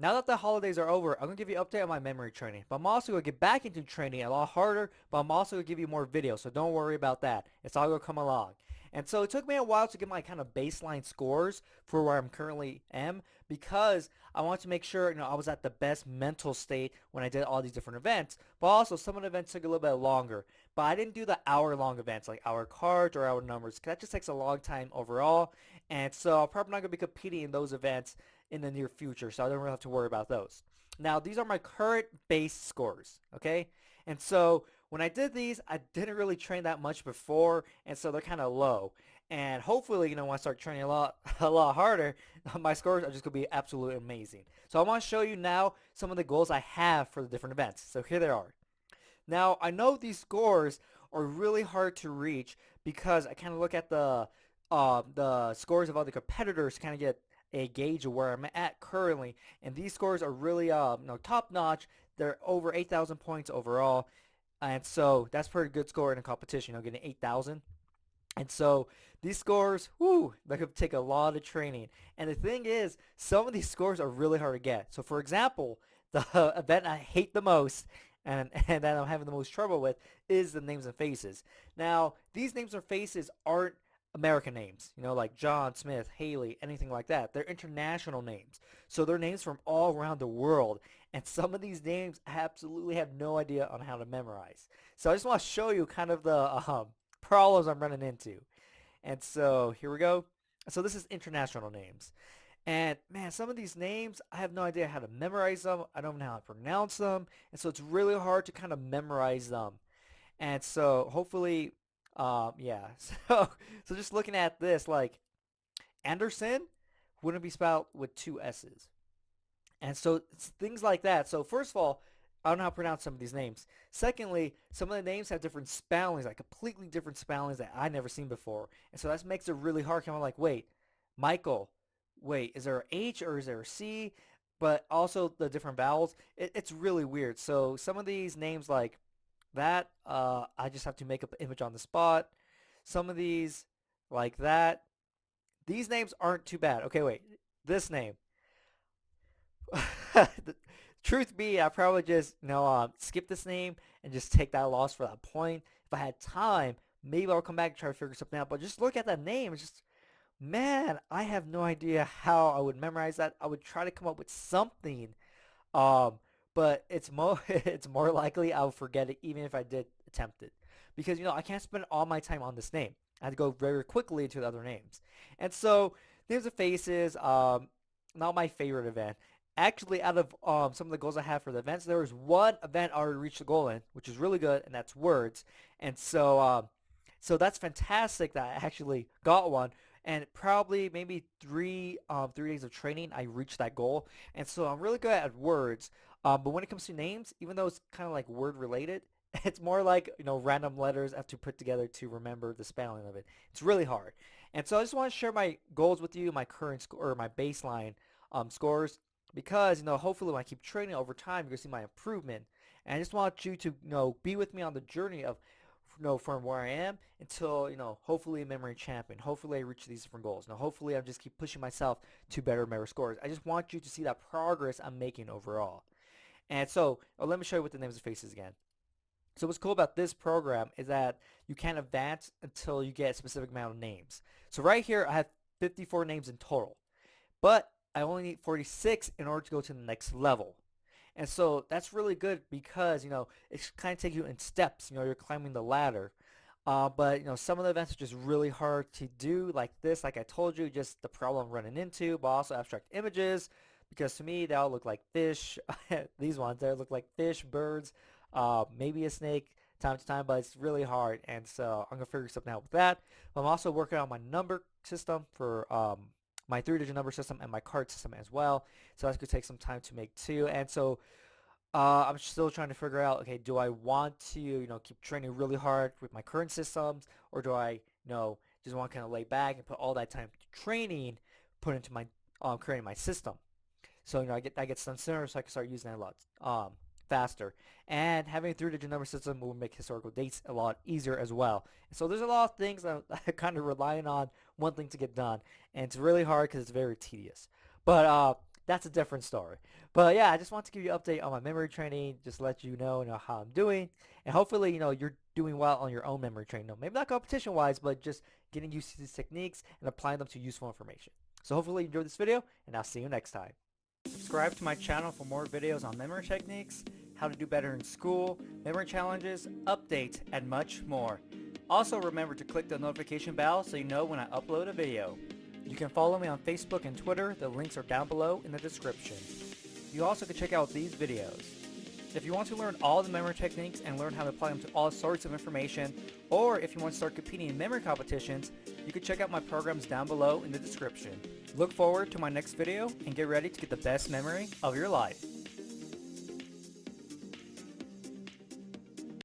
Now that the holidays are over, I'm going to give you an update on my memory training. But I'm also going to get back into training a lot harder, but I'm also going to give you more videos, so don't worry about that. It's all going to come along. And so it took me a while to get my kind of baseline scores for where I'm currently am because I wanted to make sure, I was at the best mental state when I did all these different events. But also some of the events took a little bit longer. But I didn't do the hour-long events like hour cards or hour numbers, 'cause that just takes a long time overall. And so I'm probably not going to be competing in those events in the near future, so I don't really have to worry about those. Now, these are my current base scores, okay? And so when I did these, I didn't really train that much before, and so they're kind of low. And hopefully, when I start training a lot, a lot harder, my scores are just gonna be absolutely amazing. So I want to show you now some of the goals I have for the different events. So here they are. Now, I know these scores are really hard to reach because I kind of look at the scores of other competitors to kind of get a gauge of where I'm at currently, and these scores are really top notch. They're over 8,000 points overall, and so that's a pretty good score in a competition. Getting 8,000. And so these scores, whoo, they could take a lot of training. And the thing is, some of these scores are really hard to get. So for example, the event I hate the most and that I'm having the most trouble with is the names and faces. Now, these names and faces aren't American names, like John, Smith, Haley, anything like that. They're international names. So they're names from all around the world. And some of these names I absolutely have no idea on how to memorize. So I just want to show you kind of the problems I'm running into. And so here we go. So this is international names. And man, some of these names, I have no idea how to memorize them. I don't know how to pronounce them. And so it's really hard to kind of memorize them. And so hopefully, yeah. So just looking at this, like Anderson wouldn't be spelled with two S's. And so it's things like that. So first of all, I don't know how to pronounce some of these names. Secondly, some of the names have different spellings, like completely different spellings that I never seen before. And so that makes it really hard. I'm like, wait, Michael, wait, is there an H or is there a C? But also the different vowels. It's really weird. So some of these names like that, I just have to make up an image on the spot. Some of these like that. These names aren't too bad. Okay, wait. This name. The truth be, I probably just skip this name and just take that loss for that point. If I had time, maybe I'll come back and try to figure something out. But just look at that name. It's just man, I have no idea how I would memorize that. I would try to come up with something, um, but it's more it's more likely I'll forget it even if I did attempt it, because I can't spend all my time on this name. I had to go very quickly to the other names, and so names of faces. Not my favorite event. Actually, out of some of the goals I have for the events, there was one event I already reached the goal in, which is really good, and that's words. And so that's fantastic that I actually got one. And probably maybe 3 days of training, I reached that goal. And so I'm really good at words. But when it comes to names, even though it's kind of like word related, it's more like random letters I have to put together to remember the spelling of it. It's really hard. And so I just want to share my goals with you, my current score or my baseline scores, because hopefully when I keep training over time, you're gonna see my improvement. And I just want you to be with me on the journey of from where I am until hopefully a memory champion. Hopefully I reach these different goals. Hopefully I just keep pushing myself to better memory scores. I just want you to see that progress I'm making overall. And so let me show you what the names and faces again. So what's cool about this program is that you can't advance until you get a specific amount of names. So right here I have 54 names in total, but I only need 46 in order to go to the next level. And so that's really good because, it's kind of take you in steps. You're climbing the ladder. But, some of the events are just really hard to do like this. Like I told you, just the problem I'm running into, but also abstract images because to me, they all look like fish. These ones, they look like fish, birds, maybe a snake time to time, but it's really hard. And so I'm going to figure something out with that. But I'm also working on my number system for my 3-digit number system and my card system as well. So that's going to take some time to make too. And so I'm still trying to figure out, okay, do I want to, keep training really hard with my current systems, or do I, just want to kind of lay back and put all that time to training, put into my, creating my system. So, I get done sooner so I can start using it a lot faster. And having a 3-digit number system will make historical dates a lot easier as well. So there's a lot of things that I'm kind of relying on one thing to get done. And it's really hard because it's very tedious. But that's a different story. But yeah, I just want to give you an update on my memory training, just let you know how I'm doing, and hopefully you're doing well on your own memory training. No, maybe not competition wise, but just getting used to these techniques and applying them to useful information. So hopefully you enjoyed this video, and I'll see you next time. Subscribe to my channel for more videos on memory techniques, how to do better in school, memory challenges, updates, and much more. Also remember to click the notification bell so you know when I upload a video. You can follow me on Facebook and Twitter, the links are down below in the description. You also can check out these videos. If you want to learn all the memory techniques and learn how to apply them to all sorts of information, or if you want to start competing in memory competitions, you can check out my programs down below in the description. Look forward to my next video and get ready to get the best memory of your life.